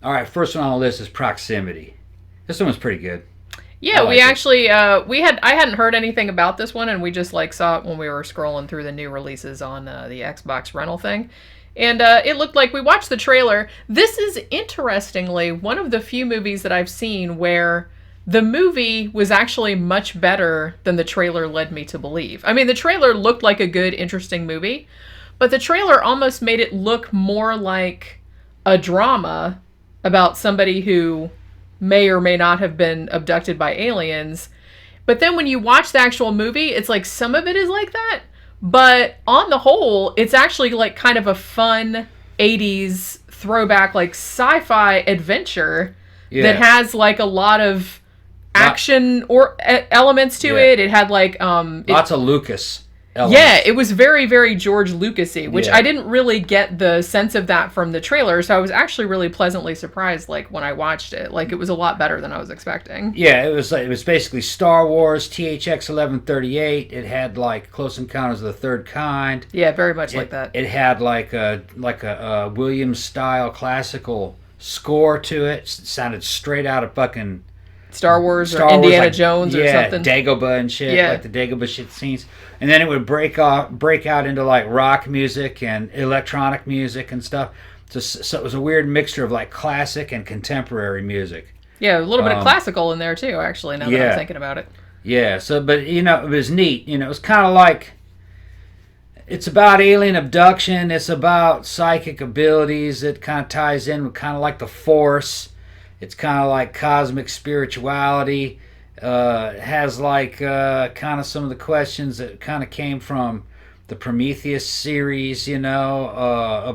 All right, first one on the list is Proximity. This one was pretty good. Yeah, we actually I hadn't heard anything about this one, and we just like saw it when we were scrolling through the new releases on the Xbox rental thing. And it looked like we watched the trailer. This is, interestingly, one of the few movies that I've seen where the movie was actually much better than the trailer led me to believe. I mean, the trailer looked like a good, interesting movie, but the trailer almost made it look more like a drama about somebody who may or may not have been abducted by aliens. But then when you watch the actual movie, it's like some of it is like that. But on the whole, it's actually like kind of a fun 80s throwback, like sci-fi adventure that has like a lot of action or elements to it. It had like lots of Lucas elements. Yeah, it was very, very George Lucas-y, which I didn't really get the sense of that from the trailer. So I was actually really pleasantly surprised, like when I watched it. Like it was a lot better than I was expecting. Yeah, it was basically Star Wars, THX 1138. It had like Close Encounters of the Third Kind. Yeah, very much like that. It had like a Williams style classical score to it. It sounded straight out of fucking Star Wars or Indiana Jones or something. Dagobah and shit, like the Dagobah shit scenes. And then it would break out into like rock music and electronic music and stuff. So it was a weird mixture of like classic and contemporary music. Yeah, a little bit of classical in there too, actually, now that I'm thinking about it. Yeah, but it was neat. It was kind of like, it's about alien abduction. It's about psychic abilities. It kind of ties in with kind of like the Force. It's kind of like cosmic spirituality. It has like kind of some of the questions that kind of came from the Prometheus series, about, are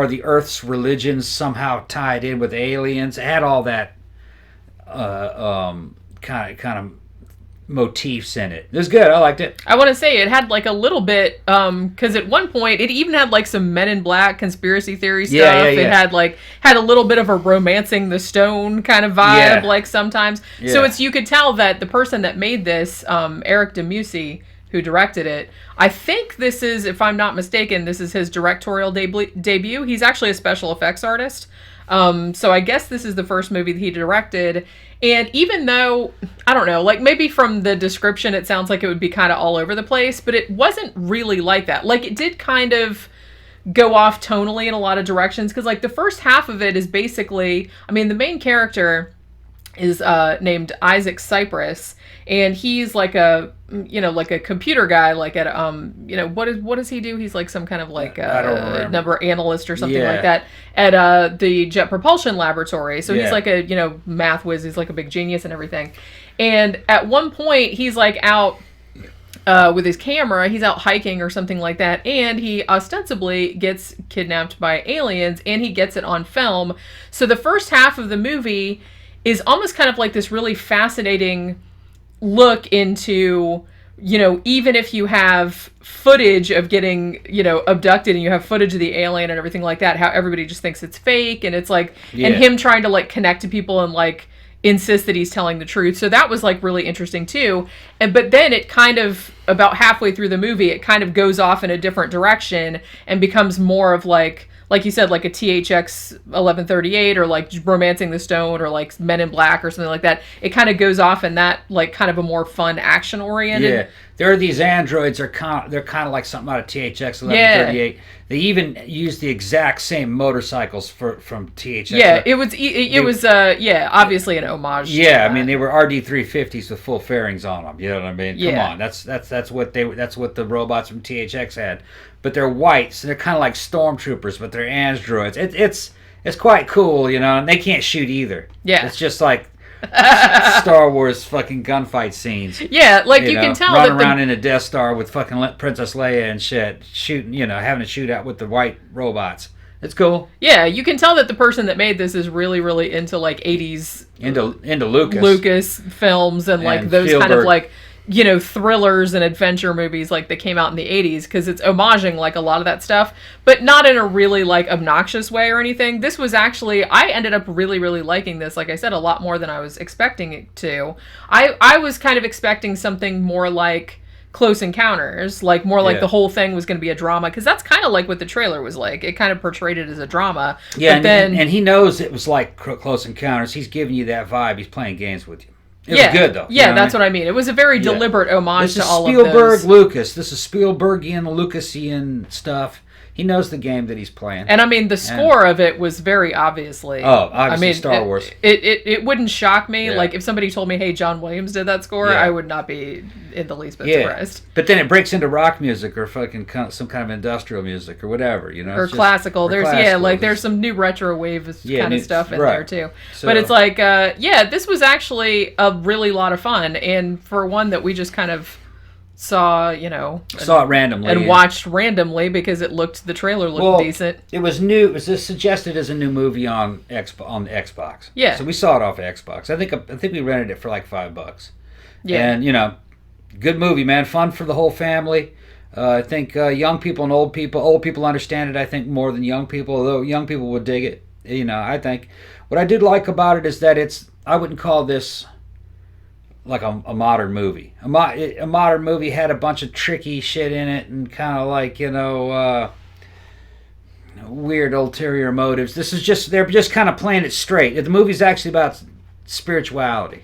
the Earth's religions somehow tied in with aliens? It had all that kind of motifs in it. It was good. I liked it. I want to say it had like a little bit, because at one point it even had like some Men in Black conspiracy theory stuff. Yeah. It had a little bit of a Romancing the Stone kind of vibe, like sometimes. Yeah. So you could tell that the person that made this, Eric DeMusi, who directed it, I think this is, if I'm not mistaken, this is his directorial debut. He's actually a special effects artist. So I guess this is the first movie that he directed. And even though, I don't know, like maybe from the description it sounds like it would be kind of all over the place, but it wasn't really like that. Like it did kind of go off tonally in a lot of directions, because like the first half of it is basically, I mean, the main character is named Isaac Cypress, and he's like a computer guy, like at what does he do? He's like some kind of like number analyst or something like that at the Jet Propulsion Laboratory. So he's like a math whiz. He's like a big genius and everything. And at one point he's like out with his camera. He's out hiking or something like that, and he ostensibly gets kidnapped by aliens, and he gets it on film. So the first half of the movie is almost kind of like this really fascinating look into, even if you have footage of getting, abducted, and you have footage of the alien and everything like that, how everybody just thinks it's fake, and it's like, and him trying to like connect to people and like insist that he's telling the truth. So that was like really interesting too. But then it kind of, about halfway through the movie, it kind of goes off in a different direction and becomes more of like you said, like a THX 1138 or like Romancing the Stone or like Men in Black or something like that. It kind of goes off in that like kind of a more fun action oriented. Yeah, there are these androids. They're kind of like something out of THX 1138. Yeah. They even use the exact same motorcycles from THX. Yeah, it was obviously an homage. Yeah, I mean they were RD350s with full fairings on them. You know what I mean? Come on, that's what the robots from THX had. But they're white, so they're kind of like stormtroopers, but they're androids. It's quite cool, and they can't shoot either. Yeah, it's just like Star Wars fucking gunfight scenes. Yeah, like you can tell running around in a Death Star with fucking Princess Leia and shit, shooting, having a shootout with the white robots. It's cool. Yeah, you can tell that the person that made this is really, really into like 80s into Lucas films and like those Spielberg. Kind of like thrillers and adventure movies like that came out in the 80s, because it's homaging like a lot of that stuff, but not in a really like obnoxious way or anything. This was actually, I ended up really, really liking this, like I said, a lot more than I was expecting it to. I was kind of expecting something more like Close Encounters, like more like the whole thing was going to be a drama, because that's kind of like what the trailer was like. It kind of portrayed it as a drama. Yeah, but and he knows it was like Close Encounters. He's giving you that vibe. He's playing games with you. It was good though. Yeah, that's what I mean. It was a very deliberate homage to all of those. Spielberg, Lucas. This is Spielbergian, Lucasian stuff. He knows the game that he's playing. And I mean, the score of it was very obviously. Obviously Star Wars. It wouldn't shock me. Like if somebody told me, "Hey, John Williams did that score," I would not be in the least bit surprised. But then it breaks into rock music or fucking some kind of industrial music or whatever, or classical. There's some new retro wave kind of stuff in there too. So, but it's like, this was actually a really lot of fun, and for one that we just kind of saw it randomly and watched randomly because the trailer looked decent. It was new. It was suggested as a new movie on the Xbox. Yeah. So we saw it off of Xbox. I think we rented it for like $5. Yeah. And good movie, man. Fun for the whole family. I think young people and old people understand it. I think more than young people, although young people would dig it. I think what I did like about it is that I wouldn't call this like a modern movie. A modern movie had a bunch of tricky shit in it and kind of like weird ulterior motives. This is they're just kind of playing it straight. The movie's actually about spirituality.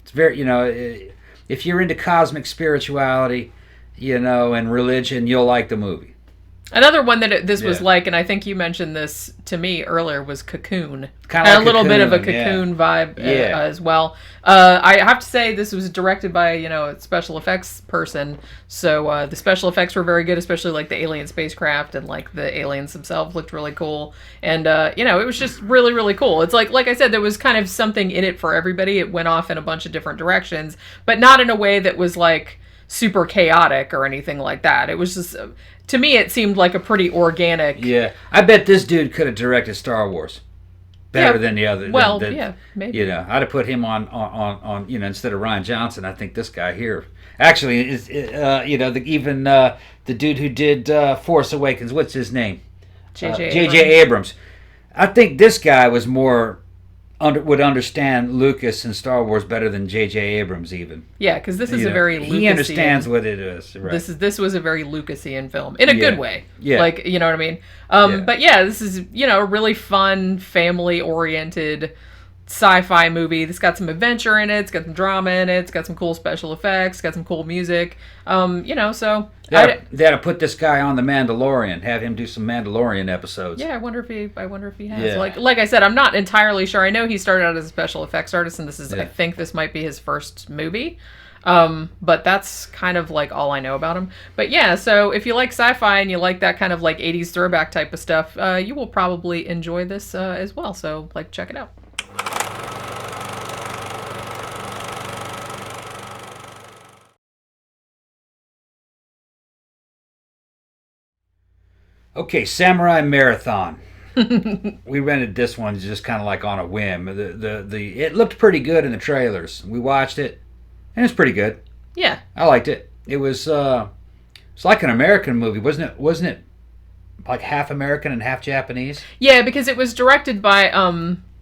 It's very if you're into cosmic spirituality, and religion, you'll like the movie. Another one that this was like, and I think you mentioned this to me earlier, was Cocoon. Kind of like a little bit of a Cocoon vibe as well. I have to say this was directed by a special effects person, so the special effects were very good, especially like the alien spacecraft and like the aliens themselves looked really cool, and it was just really, really cool. It's like I said, there was kind of something in it for everybody. It went off in a bunch of different directions, but not in a way that was like super chaotic or anything like that. It was just, to me, it seemed like a pretty organic. Yeah, I bet this dude could have directed Star Wars better than the other. Well, maybe. I'd have put him on instead of Rian Johnson. I think this guy here actually is, the dude who did Force Awakens. What's his name? J.J. Abrams. I think this guy was more. Would understand Lucas and Star Wars better than J.J. Abrams even. Yeah, because this is a very Lucasian. He understands what it is. Right. This was a very Lucasian film in a good way. Yeah, like you know what I mean. But this is a really fun, family-oriented sci-fi movie. It's got some adventure in it. It's got some drama in it. It's got some cool special effects. It's got some cool music. So they had to put this guy on The Mandalorian. Have him do some Mandalorian episodes. Yeah, I wonder if he has. Yeah. Like I said, I'm not entirely sure. I know he started out as a special effects artist, and I think this might be his first movie. But that's kind of like all I know about him. But yeah, so if you like sci-fi and you like that kind of like 80s throwback type of stuff, you will probably enjoy this as well. So check it out. Okay, Samurai Marathon. We rented this one just kind of like on a whim. It looked pretty good in the trailers. We watched it, and it's pretty good. Yeah, I liked it. It was it's like an American movie, wasn't it? Like half American and half Japanese. Yeah, because it was directed by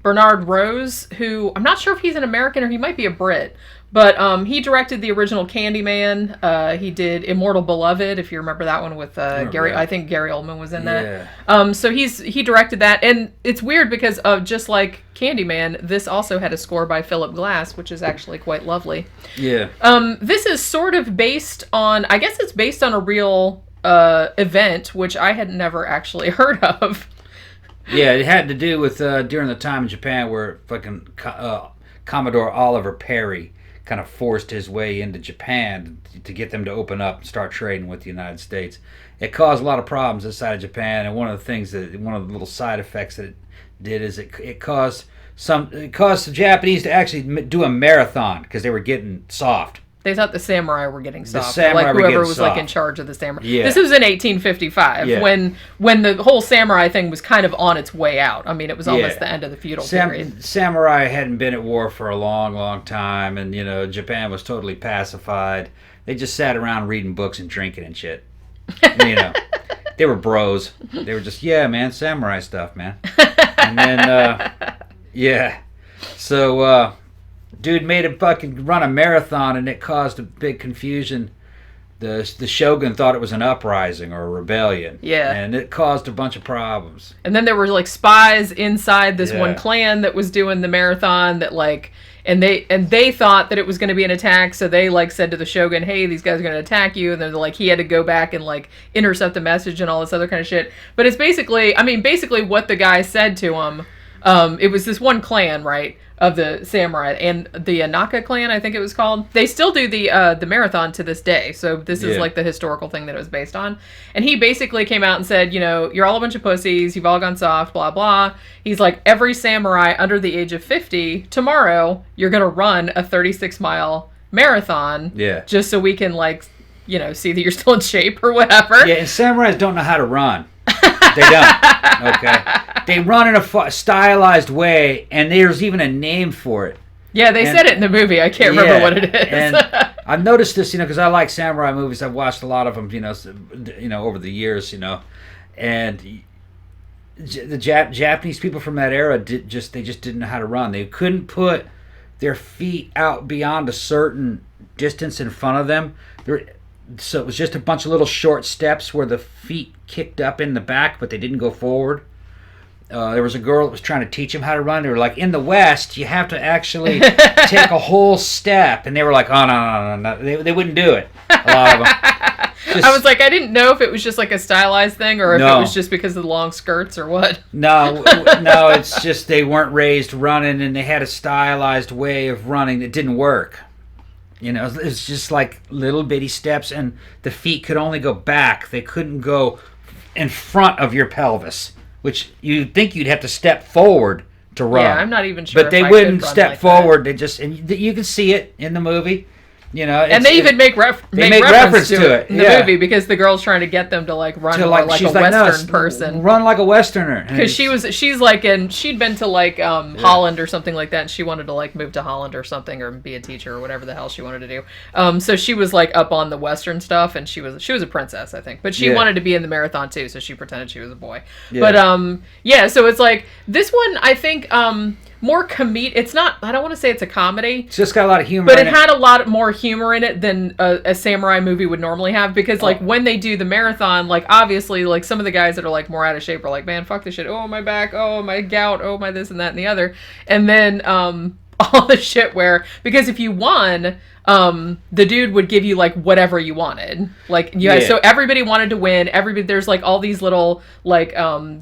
Bernard Rose, who I'm not sure if he's an American or he might be a Brit. But he directed the original Candyman. He did Immortal Beloved, if you remember that one with Gary. I think Gary Oldman was in that. Yeah. So he directed that, and it's weird because just like Candyman, this also had a score by Philip Glass, which is actually quite lovely. Yeah. This is sort of based on, I guess it's based on a real event, which I had never actually heard of. Yeah, it had to do with during the time in Japan where fucking Commodore Oliver Perry kind of forced his way into Japan to get them to open up and start trading with the United States. It caused a lot of problems inside of Japan, and one of the little side effects that it did is it caused the Japanese to actually do a marathon because they were getting soft. They thought the samurai were getting soft. Like whoever was soft. Like in charge of the samurai. Yeah. This was in 1855 when the whole samurai thing was kind of on its way out. I mean, it was almost the end of the feudal period. Samurai hadn't been at war for a long, long time, and Japan was totally pacified. They just sat around reading books and drinking and shit. They were bros. They were just samurai stuff, man. And then so. Dude made him fucking run a marathon, and it caused a big confusion the shogun thought it was an uprising or a rebellion. Yeah. And it caused a bunch of problems. And then there were like spies inside this one clan that was doing the marathon that like and they thought that it was going to be an attack, so they like said to the shogun, "Hey, these guys are going to attack you." And then like he had to go back and like intercept the message and all this other kind of shit. But it's basically what the guy said to him. It was this one clan, right, of the samurai, and the Naka clan, I think it was called. They still do the marathon to this day. So this is like the historical thing that it was based on. And he basically came out and said, you know, you're all a bunch of pussies. You've all gone soft, blah, blah. He's like, every samurai under the age of 50, tomorrow, you're going to run a 36-mile marathon. Yeah. Just so we can, like, you know, see that you're still in shape or whatever. Yeah, and samurais don't know how to run. They don't. Okay. They run in a stylized way, and there's even a name for it. Yeah, they said it in the movie. I can't remember what it is. And I've noticed this, you know, because I like samurai movies. I've watched a lot of them, you know, over the years, you know, and the Japanese people from that era they just didn't know how to run. They couldn't put their feet out beyond a certain distance in front of them. So it was just a bunch of little short steps where the feet kicked up in the back, but they didn't go forward. There was a girl that was trying to teach him how to run. They were like, in the West, you have to actually take a whole step. And they were like, oh, no. They wouldn't do it, a lot of them. I was like, I didn't know if it was just like a stylized thing or if it was just because of the long skirts or what. No, it's just they weren't raised running, and they had a stylized way of running that didn't work. You know, it's just like little bitty steps, and the feet could only go back. They couldn't go in front of your pelvis, which you'd think you'd have to step forward to run. Yeah, I'm not even sure. But they wouldn't step forward. They just, and you can see it in the movie. You know, and they even make reference to it in the movie because the girl's trying to get them to like run like a Western person. Run like a Westerner. Because she's like, and she'd been to like Holland or something like that, and she wanted to like move to Holland or something or be a teacher or whatever the hell she wanted to do. So she was like up on the Western stuff, and she was a princess, I think, but she wanted to be in the marathon too, so she pretended she was a boy. Yeah. But so it's like this one, I think. More comedic. It's not. I don't want to say it's a comedy. It's just got a lot of humor. But it had a lot more humor in it than a samurai movie would normally have. Because like when they do the marathon, like obviously like some of the guys that are like more out of shape are like, man, fuck this shit. Oh my back. Oh my gout. Oh my this and that and the other. And then all the shit where because if you won, the dude would give you like whatever you wanted. Like so everybody wanted to win. There's like all these little like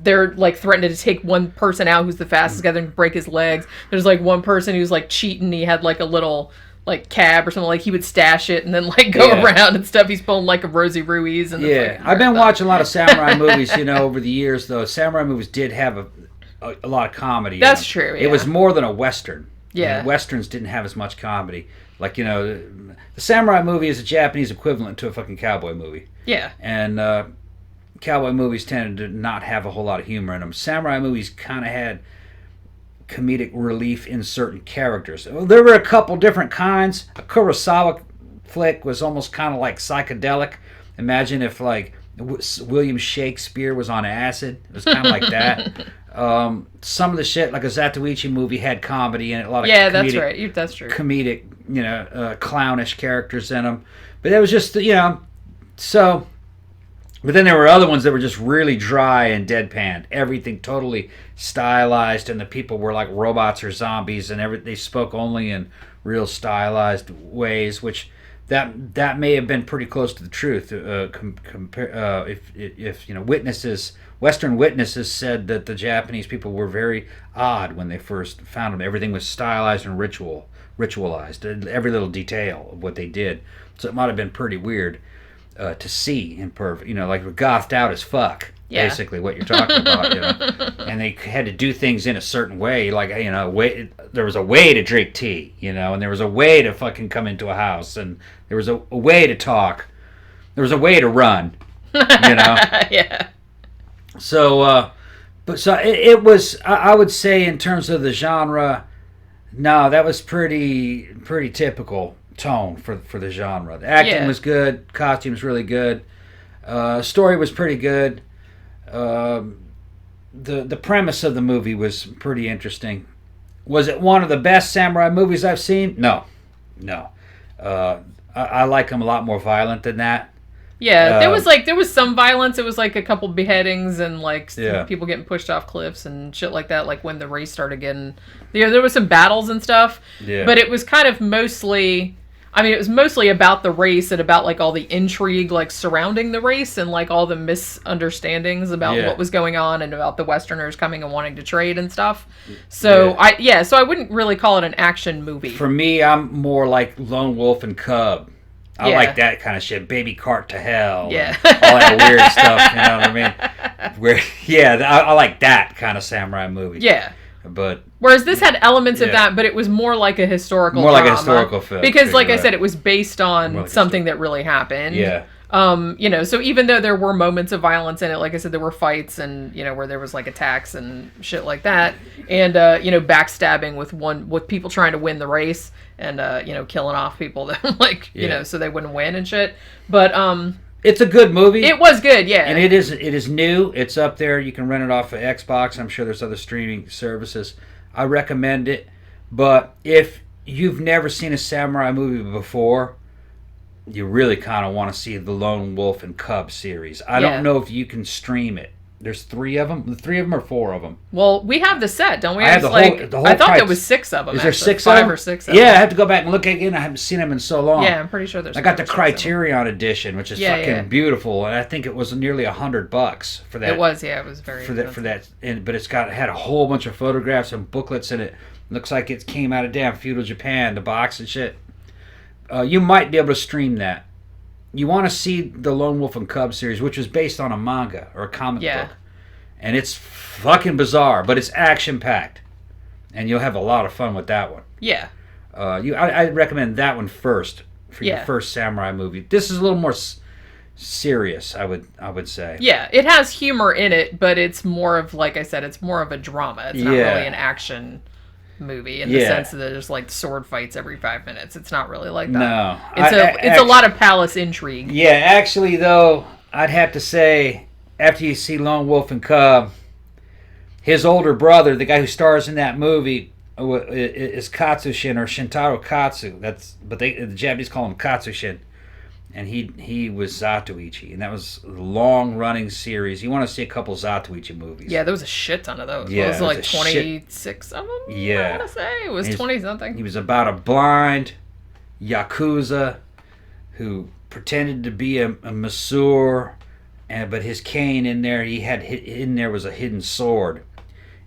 they're like threatening to take one person out who's the fastest guy and break his legs. There's like one person who's like cheating. He had like a little like cab or something, like he would stash it and then like go around and stuff. He's pulling like a Rosie Ruiz and I've been watching a lot of samurai movies, you know, over the years though. Samurai movies did have a lot of comedy. That's true. Yeah. It was more than a Western. Yeah. And Westerns didn't have as much comedy. Like, you know, the samurai movie is a Japanese equivalent to a fucking cowboy movie. Yeah. And cowboy movies tended to not have a whole lot of humor in them. Samurai movies kind of had comedic relief in certain characters. There were a couple different kinds. A Kurosawa flick was almost kind of like psychedelic. Imagine if, like, William Shakespeare was on acid. It was kind of like that. Some of the shit, like a Zatoichi movie, had comedy in it. A lot of that's right. That's true. Comedic, you know, clownish characters in them. But it was just, you know, so. But then there were other ones that were just really dry and deadpan. Everything totally stylized, and the people were like robots or zombies, and they spoke only in real stylized ways, which that may have been pretty close to the truth. If you know, Western witnesses said that the Japanese people were very odd when they first found them. Everything was stylized and ritualized, every little detail of what they did. So it might have been pretty weird to see in perfect, you know, like gothed out as fuck. Yeah. Basically, what you're talking about, you know, and they had to do things in a certain way, like, you know, there was a way to drink tea, you know, and there was a way to fucking come into a house, and there was a way to talk, there was a way to run, you know. Yeah. So, it was. I would say in terms of the genre, no, that was pretty typical tone for the genre. The acting was good, costumes really good, story was pretty good. The premise of the movie was pretty interesting. Was it one of the best samurai movies I've seen? No. I like them a lot more violent than that. Yeah, there was some violence. It was like a couple beheadings and like people getting pushed off cliffs and shit like that. Like when the race started getting, there was some battles and stuff. Yeah. But it was kind of mostly, it was mostly about the race and about like all the intrigue like surrounding the race and like all the misunderstandings about what was going on and about the Westerners coming and wanting to trade and stuff. So so I wouldn't really call it an action movie. For me, I'm more like Lone Wolf and Cub. I like that kind of shit. Baby Cart to Hell. Yeah. All that weird stuff, you know what I mean? I like that kind of samurai movie. Yeah. But whereas this had elements of that, but it was more like a historical drama. More like a historical film. Because like I said, it was based on something that really happened. Yeah. So even though there were moments of violence in it, like I said, there were fights and, where there was like attacks and shit like that. And, backstabbing with people trying to win the race and, killing off people that so they wouldn't win and shit. But, it's a good movie. It was good, yeah. And it is new. It's up there. You can rent it off of Xbox. I'm sure there's other streaming services. I recommend it. But if you've never seen a samurai movie before, you really kind of want to see the Lone Wolf and Cub series. I don't know if you can stream it. There's 3 of them. 3 of them or 4 of them. Well, we have the set, don't we? I have the whole I thought there was 6 of them. Is there 6 5 of them? or 6 of them. Yeah, I have to go back and look again. I haven't seen them in so long. Yeah, I'm pretty sure there's. I got the Criterion edition, which is fucking beautiful, and I think it was nearly $100 for that. It was, it was very for that. But it had a whole bunch of photographs and booklets in it. Looks like it came out of damn feudal Japan, the box and shit. You might be able to stream that. You want to see the Lone Wolf and Cub series, which was based on a manga or a comic book. And it's fucking bizarre, but it's action-packed. And you'll have a lot of fun with that one. Yeah. I recommend that one first for your first samurai movie. This is a little more serious, I would say. Yeah, it has humor in it, but it's more of, like I said, it's more of a drama. It's not really an action movie in the sense that there's like sword fights every 5 minutes. It's not really like that. No. It's a lot of palace intrigue. Yeah, actually, though, I'd have to say, after you see Lone Wolf and Cub, his older brother, the guy who stars in that movie, is Katsushin or Shintaro Katsu. But the Japanese call him Katsushin, and he was Zatoichi, and that was a long-running series. You want to see a couple Zatoichi movies? Yeah, there was a shit ton of those. Yeah, it was like 26 of them. Yeah, I want to say it was 20-something. He was about a blind yakuza who pretended to be a masseur. But his cane in there, was a hidden sword.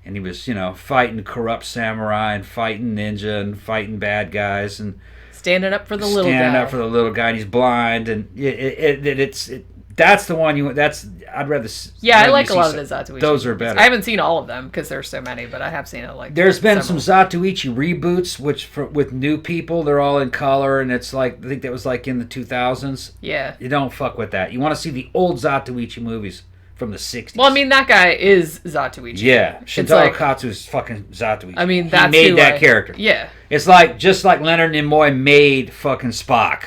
And he was, fighting corrupt samurai and fighting ninja and fighting bad guys and standing up for the little guy. Standing up for the little guy, and he's blind. And that's the one I'd rather. Yeah, I like a lot of the Zatoichi. Those are better. I haven't seen all of them because there's so many, but I have seen it. There's been some Zatoichi reboots, with new people. They're all in color, and it's like I think that was like in the 2000s. Yeah. You don't fuck with that. You want to see the old Zatoichi movies from the 60s. Well, that guy is Zatoichi. Yeah, Shintaro Katsu's fucking Zatoichi. He made that character. Yeah. It's just like Leonard Nimoy made fucking Spock.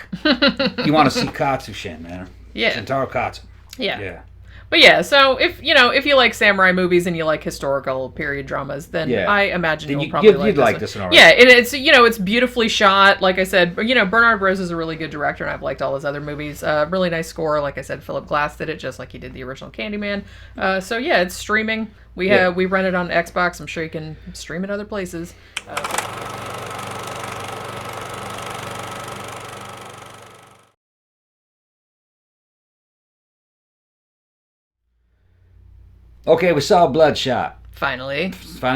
You want to see Katsushin, man. Yeah. Shintaro Katsu. Yeah. Yeah. But yeah, so if you like samurai movies and you like historical period dramas, then I imagine you'll probably like this one. Yeah, and it's beautifully shot. Like I said, Bernard Rose is a really good director, and I've liked all his other movies. Really nice score. Like I said, Philip Glass did it just like he did the original Candyman. So yeah, it's streaming. We rent it on Xbox. I'm sure you can stream it other places. Okay, we saw Bloodshot. Finally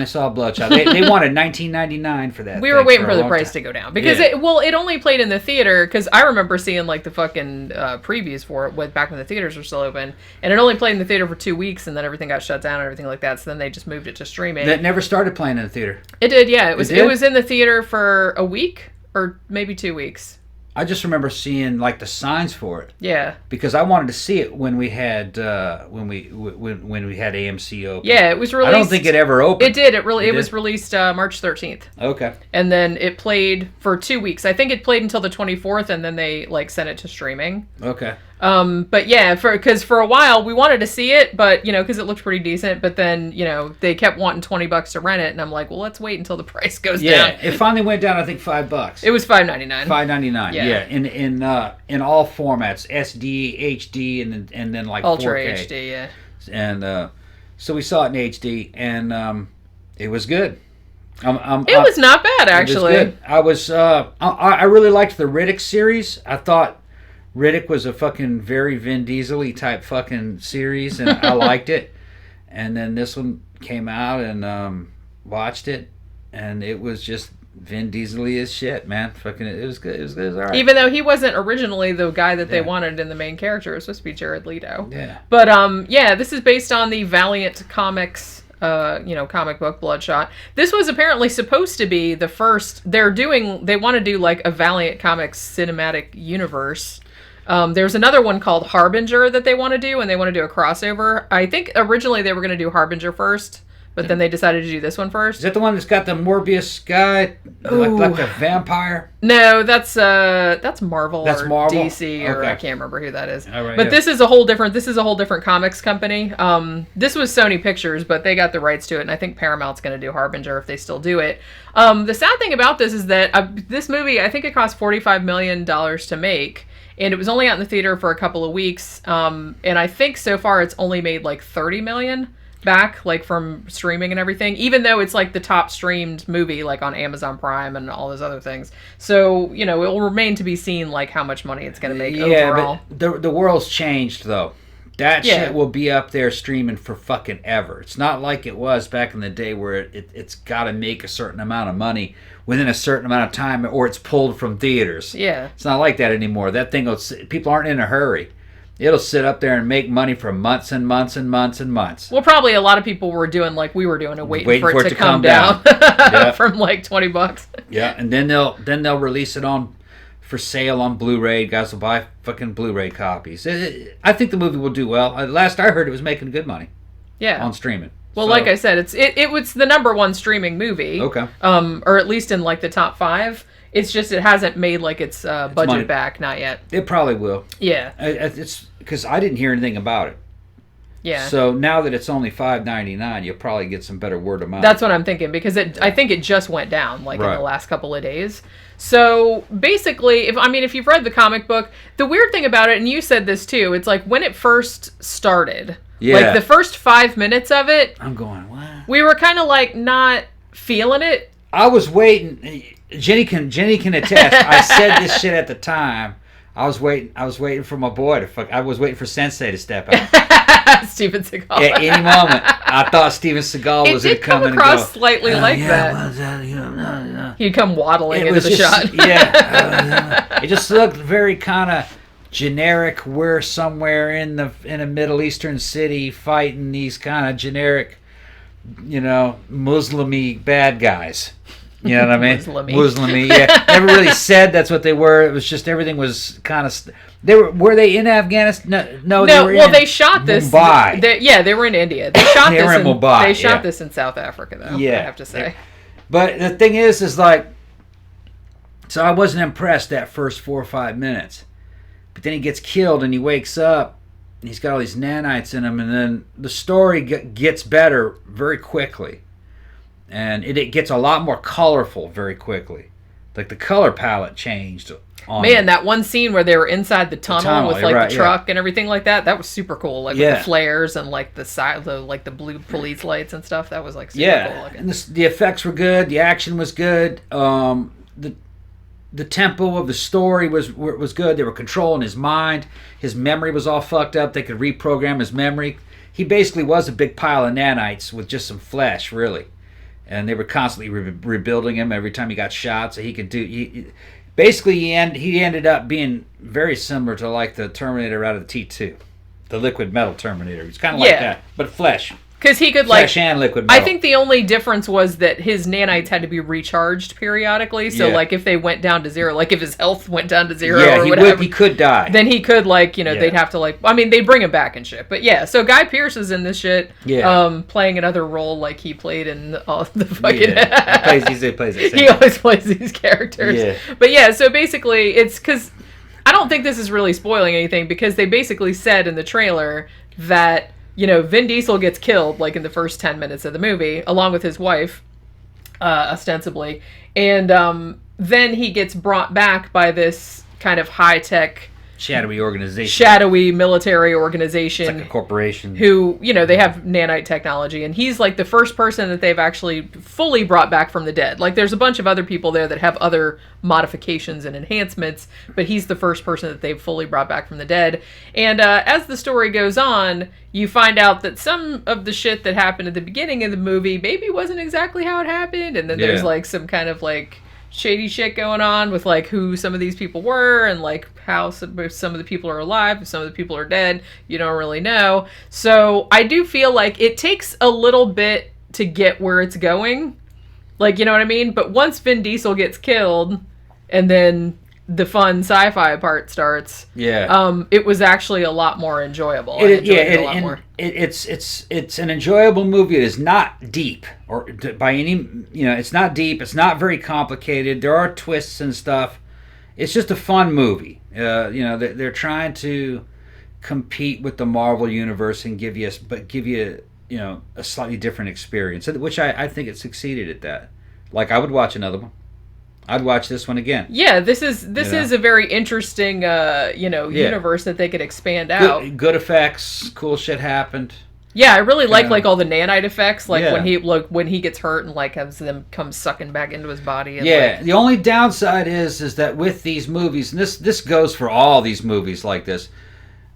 saw Bloodshot. They wanted $19.99 for that. We were waiting for the price to go down because it only played in the theater. Because I remember seeing like the fucking previews for it back when the theaters were still open, and it only played in the theater for 2 weeks, and then everything got shut down and everything like that. So then they just moved it to streaming. That never started playing in the theater. It did, yeah. It was in the theater for a week or maybe 2 weeks. I just remember seeing like the signs for it. Yeah. Because I wanted to see it when we had when we had AMC open. Yeah, it was released. I don't think it ever opened. It did. It was released March 13th. Okay. And then it played for 2 weeks. I think it played until the 24th, and then they sent it to streaming. Okay. But yeah, because for a while we wanted to see it, but because it looked pretty decent. But then they kept wanting $20 to rent it, and I'm like, well, let's wait until the price goes down. Yeah, it finally went down. I think $5. It was $5.99. $5.99. Yeah, in all formats, SD, HD, and then like Ultra 4K. HD. Yeah. And so we saw it in HD, and it was good. It was not bad, actually. It was good. I really liked the Riddick series. I thought Riddick was a fucking very Vin Diesel-y type fucking series, and I liked it. And then this one came out, and watched it, and it was just Vin Diesel-y as shit, man. Fucking, it was good. It was all right. Even though he wasn't originally the guy that they wanted in the main character, it was supposed to be Jared Leto. Yeah. But this is based on the Valiant Comics. Comic book Bloodshot. This was apparently supposed to be the first. They want to do like a Valiant Comics cinematic universe. There's another one called Harbinger that they want to do, and they want to do a crossover. I think originally they were going to do Harbinger first, but then they decided to do this one first. Is that the one that's got the Morbius guy, like a vampire? No, that's Marvel. That's or Marvel? DC, or I can't remember who that is. All right, but this is a whole different comics company. This was Sony Pictures, but they got the rights to it, and I think Paramount's going to do Harbinger if they still do it. The sad thing about this is that this movie, I think it cost $45 million to make. And it was only out in the theater for a couple of weeks. And I think so far it's only made like $30 million back, like from streaming and everything, even though it's like the top streamed movie, like on Amazon Prime and all those other things. So, it will remain to be seen like how much money it's going to make overall. But the world's changed though. That shit will be up there streaming for fucking ever. It's not like it was back in the day where it's got to make a certain amount of money within a certain amount of time, or it's pulled from theaters. Yeah. It's not like that anymore. That thing, people aren't in a hurry. It'll sit up there and make money for months and months and months and months. Well, probably a lot of people were doing like we were doing, waiting for it to come down. From like $20. Yeah, and then they'll release it for sale on Blu-ray. Guys will buy fucking Blu-ray copies. I think the movie will do well. Last I heard, it was making good money. Yeah. On streaming. Well, like I said, it was the number one streaming movie. Okay. Or at least in like the top 5. It's just it hasn't made like its budget back, not yet. It probably will. Yeah. It's because I didn't hear anything about it. Yeah. So now that it's only $5.99, you'll probably get some better word of mouth. That's what I'm thinking, because I think it just went down in the last couple of days. So basically, if you've read the comic book, the weird thing about it, and you said this too, it's like when it first started. Yeah. Like the first 5 minutes of it, I'm going, what? We were kind of like not feeling it. I was waiting. Jenny can attest. I said this shit at the time. I was waiting for my boy to fuck. I was waiting for Sensei to step out. Steven Seagal. At any moment, I thought Steven Seagal was going to come and go. It did come across slightly like that. He'd come waddling into the shot. Yeah. It just looked very kind of generic. We're somewhere in a Middle Eastern city fighting these kind of generic, Muslim-y bad guys. You know what I mean? Muslim-y. Yeah. Never really said that's what they were. It was just everything was kind of. Were they in Afghanistan? No. They were in they shot this. Mumbai. They were in India. They shot this in Mumbai. They shot this in South Africa, though. Yeah, I have to say. But the thing is like, so I wasn't impressed that first 4 or 5 minutes. But then he gets killed and he wakes up and he's got all these nanites in him, and then the story gets better very quickly. And it gets a lot more colorful very quickly. Like the color palette changed. That one scene where they were inside the tunnel with like the truck and everything like that was super cool. Like with the flares and like the blue police lights and stuff. That was like super cool looking. And the effects were good. The action was good. The tempo of the story was good. They were controlling his mind. His memory was all fucked up. They could reprogram his memory. He basically was a big pile of nanites with just some flesh, really. And they were constantly rebuilding him every time he got shot, so he could do. He ended up being very similar to like the Terminator out of the T2, the liquid metal Terminator. He's kind of like that, but flesh. Because he could flesh and liquid metal. I think the only difference was that his nanites had to be recharged periodically. So like if they went down to zero, like if his health went down to zero or whatever, he could die. Then he could they'd have to they'd bring him back and shit. But yeah, so Guy Pearce is in this shit, playing another role like he played in all the fucking. He plays. He always plays these characters. Yeah. But yeah, so basically it's because. I don't think this is really spoiling anything because they basically said in the trailer that, Vin Diesel gets killed like in the first 10 minutes of the movie, along with his wife, ostensibly. And then he gets brought back by this kind of high-tech... shadowy military organization. It's like a corporation. Who, they have nanite technology. And he's like the first person that they've actually fully brought back from the dead. Like there's a bunch of other people there that have other modifications and enhancements, but he's the first person that they've fully brought back from the dead. And as the story goes on, you find out that some of the shit that happened at the beginning of the movie maybe wasn't exactly how it happened. And then there's like some kind of like shady shit going on with like who some of these people were and like how some of the people are alive, if some of the people are dead, you don't really know. So I do feel like it takes a little bit to get where it's going, like, you know what I mean? But once Vin Diesel gets killed and then the fun sci-fi part starts, it was actually a lot more enjoyable. It's an enjoyable movie. It is not deep or by any, it's not deep. It's not very complicated. There are twists and stuff. It's just a fun movie. They're trying to compete with the Marvel universe and give you a slightly different experience, which I think it succeeded at that. Like I would watch another one. I'd watch this one again. Yeah, this is a very interesting, universe that they could expand out. Good effects, cool shit happened. Yeah, I really like all the nanite effects, like when he gets hurt and like has them come sucking back into his body. And the only downside is that with these movies, and this goes for all these movies like this,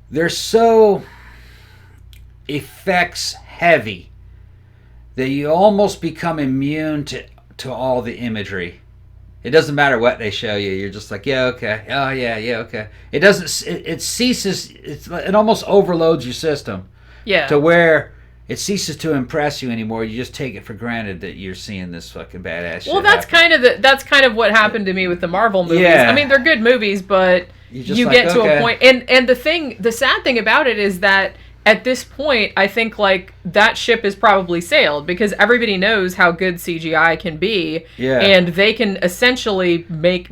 they're so effects heavy that you almost become immune to all the imagery. It doesn't matter what they show you. You're just like, yeah, okay. Oh, yeah, okay. It doesn't... It ceases... It almost overloads your system. Yeah. To where it ceases to impress you anymore. You just take it for granted that you're seeing this fucking badass shit. Well, that's kind of what happened to me with the Marvel movies. Yeah. I mean, they're good movies, but you get to a point... And the sad thing about it is that at this point, I think like that ship is probably sailed because everybody knows how good CGI can be, and they can essentially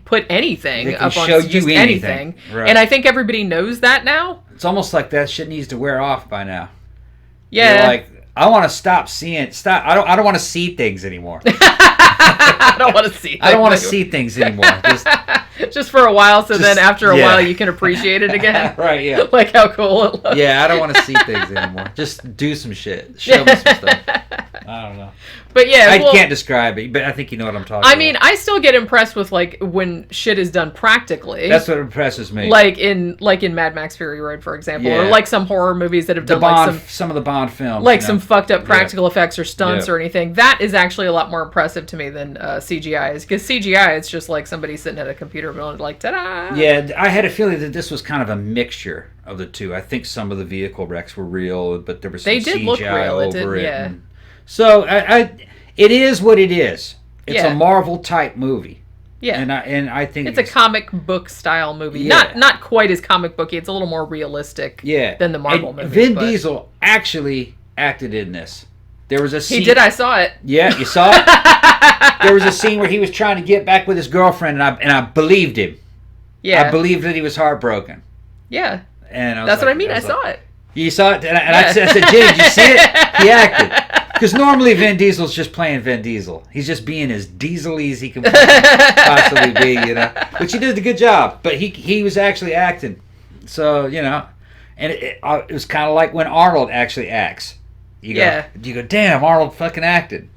put anything up on just anything. Right. And I think everybody knows that now. It's almost like that shit needs to wear off by now. Yeah, you're like I want to stop seeing. I don't want to see things anymore. I don't want to see. I don't want to see things anymore. Just for a while, so then after a while you can appreciate it again. Right, yeah. Like how cool it looks. Yeah, I don't want to see things anymore. Just do some shit. Show me some stuff. I don't know. But yeah, I can't describe it, but I think you know what I'm talking about. I mean, I still get impressed with like when shit is done practically. That's what impresses me. Like in Mad Max Fury Road, for example, or like some horror movies that have done some of the Bond films, like some fucked up practical effects or stunts or anything. That is actually a lot more impressive to me than CGI is, because CGI it's just like somebody sitting at a computer going like ta-da. Yeah, I had a feeling that this was kind of a mixture of the two. I think some of the vehicle wrecks were real, but there was some CGI over it. Yeah. So it is what it is. It's a Marvel type movie. Yeah, and I think it's a comic book style movie. Yeah. Not quite as comic booky. It's a little more realistic. Than the Marvel movies. Vin Diesel actually acted in this. There was a scene. He did. I saw it. Yeah, you saw it. There was a scene where he was trying to get back with his girlfriend, and I believed him. Yeah, I believed that he was heartbroken. Yeah, and that's what I mean. I saw it. You saw it, and I said, Jay, did you see it? He acted. Because normally Vin Diesel's just playing Vin Diesel. He's just being as diesel-y as he can possibly be, Which he did a good job. But he was actually acting. So, and it was kind of like when Arnold actually acts. You go, damn, Arnold fucking acted.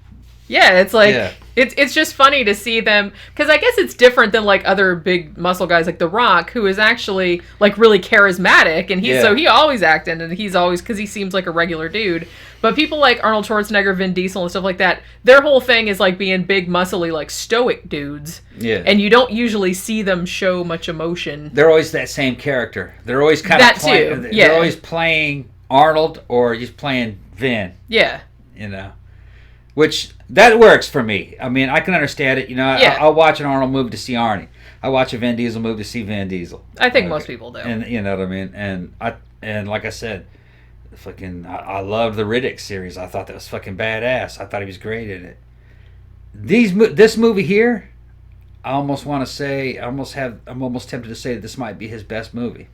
Yeah, it's like, it's just funny to see them, because I guess it's different than like other big muscle guys like The Rock, who is actually like really charismatic, and he always acted, and he's always, because he seems like a regular dude. But people like Arnold Schwarzenegger, Vin Diesel, and stuff like that, their whole thing is like being big, muscly, like stoic dudes. Yeah. And you don't usually see them show much emotion. They're always that same character. They're always kind of playing. Yeah. They're always playing Arnold or just playing Vin. Yeah. Which that works for me. I mean, I can understand it. I'll watch an Arnold movie to see Arnie. I watch a Vin Diesel movie to see Vin Diesel. I think most people do. And you know what I mean. And like I said, I loved the Riddick series. I thought that was fucking badass. I thought he was great in it. This movie here, I almost want to say, I'm almost tempted to say that this might be his best movie.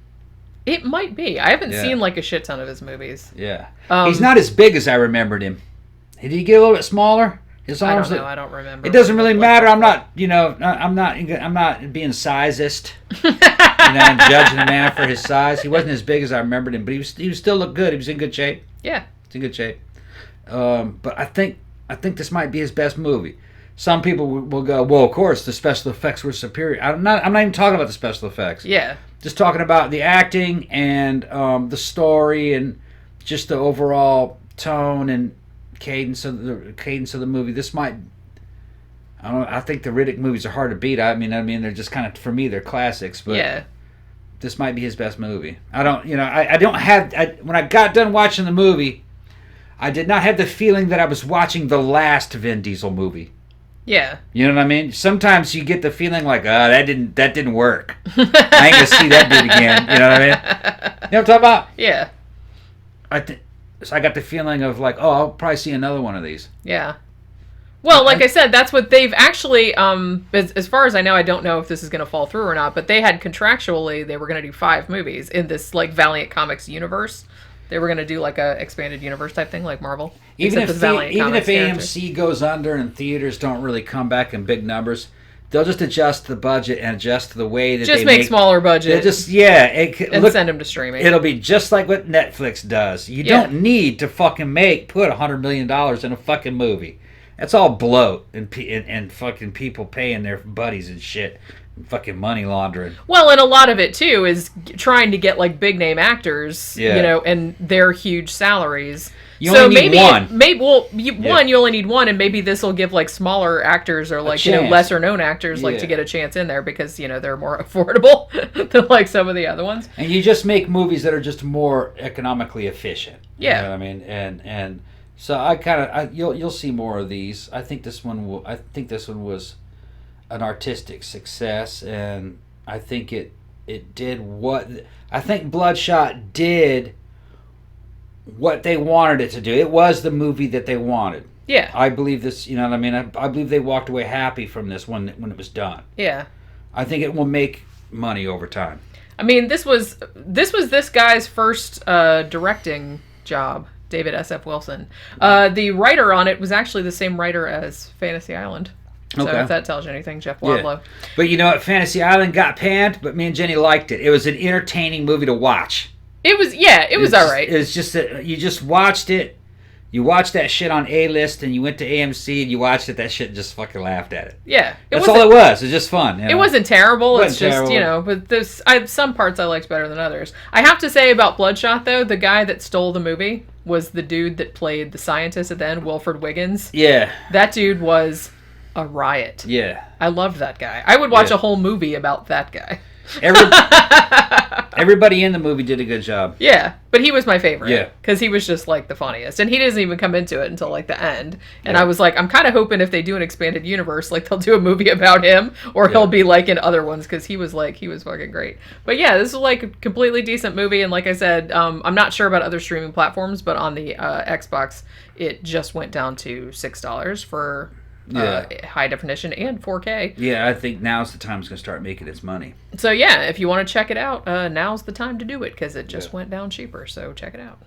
It might be. I haven't seen like a shit ton of his movies. Yeah. He's not as big as I remembered him. Did he get a little bit smaller? His arms. I don't remember. It doesn't really matter. I'm not, I'm not being sizist. I'm judging a man for his size. He wasn't as big as I remembered him, but he still looked good. He was in good shape. Yeah. He's in good shape. But I think this might be his best movie. Some people will go, well, of course, the special effects were superior. I'm not even talking about the special effects. Yeah. Just talking about the acting and the story and just the overall tone and cadence of the movie. This might, I don't know. I think the Riddick movies are hard to beat. I mean, they're just kind of, for me, they're classics. But this might be his best movie. I don't have. When I got done watching the movie, I did not have the feeling that I was watching the last Vin Diesel movie. Yeah. You know what I mean? Sometimes you get the feeling like, that didn't work. I ain't gonna see that dude again. You know what I mean? You know what I'm talking about? Yeah. So I got the feeling of like, I'll probably see another one of these. Yeah. Well, like I said, that's what they've actually, as far as I know, I don't know if this is going to fall through or not, but they had contractually, they were going to do 5 movies in this like Valiant Comics universe. They were going to do like a expanded universe type thing like Marvel. Even if AMC goes under and theaters don't really come back in big numbers, they'll just adjust the budget and adjust the way that they make smaller budget. And send them to streaming. It'll be just like what Netflix does. You don't need to fucking put $100 million in a fucking movie. That's all bloat and fucking people paying their buddies and shit. Fucking money laundering. Well, and a lot of it too is trying to get like big name actors, and their huge salaries. You only need one. You only need one, and maybe this will give like smaller actors or like lesser known actors like to get a chance in there because they're more affordable than like some of the other ones. And you just make movies that are just more economically efficient. Yeah, you know what I mean, and so you'll see more of these. I think this one was an artistic success, and I think it did I think Bloodshot did what they wanted it to do. It was the movie that they wanted. Yeah. I believe this, you know what I mean? I believe they walked away happy from this when it was done. Yeah. I think it will make money over time. I mean, this was this guy's first directing job, David S.F. Wilson. The writer on it was actually the same writer as Fantasy Island. So if that tells you anything, Jeff Wadlow. Yeah. But you know what? Fantasy Island got panned, but me and Jenny liked it. It was an entertaining movie to watch. It was all right. It's just that you just watched it. You watched that shit on A-List, and you went to AMC, and you watched it, that shit, and just fucking laughed at it. Yeah. That's all it was. It was just fun. It wasn't terrible. It's just, but some parts I liked better than others. I have to say about Bloodshot, though, the guy that stole the movie was the dude that played the scientist at the end, Wilford Wiggins. Yeah. That dude was a riot. Yeah. I loved that guy. I would watch a whole movie about that guy. Everybody in the movie did a good job. Yeah, but he was my favorite. Yeah. Because he was just like the funniest. And he doesn't even come into it until like the end. And I was like, I'm kind of hoping if they do an expanded universe, like they'll do a movie about him or he'll be like in other ones because he was fucking great. But yeah, this is like a completely decent movie. And like I said, I'm not sure about other streaming platforms, but on the Xbox, it just went down to $6 for high definition and 4K. Yeah, I think now's the time it's going to start making its money. So yeah, if you want to check it out, now's the time to do it because it just went down cheaper. So check it out.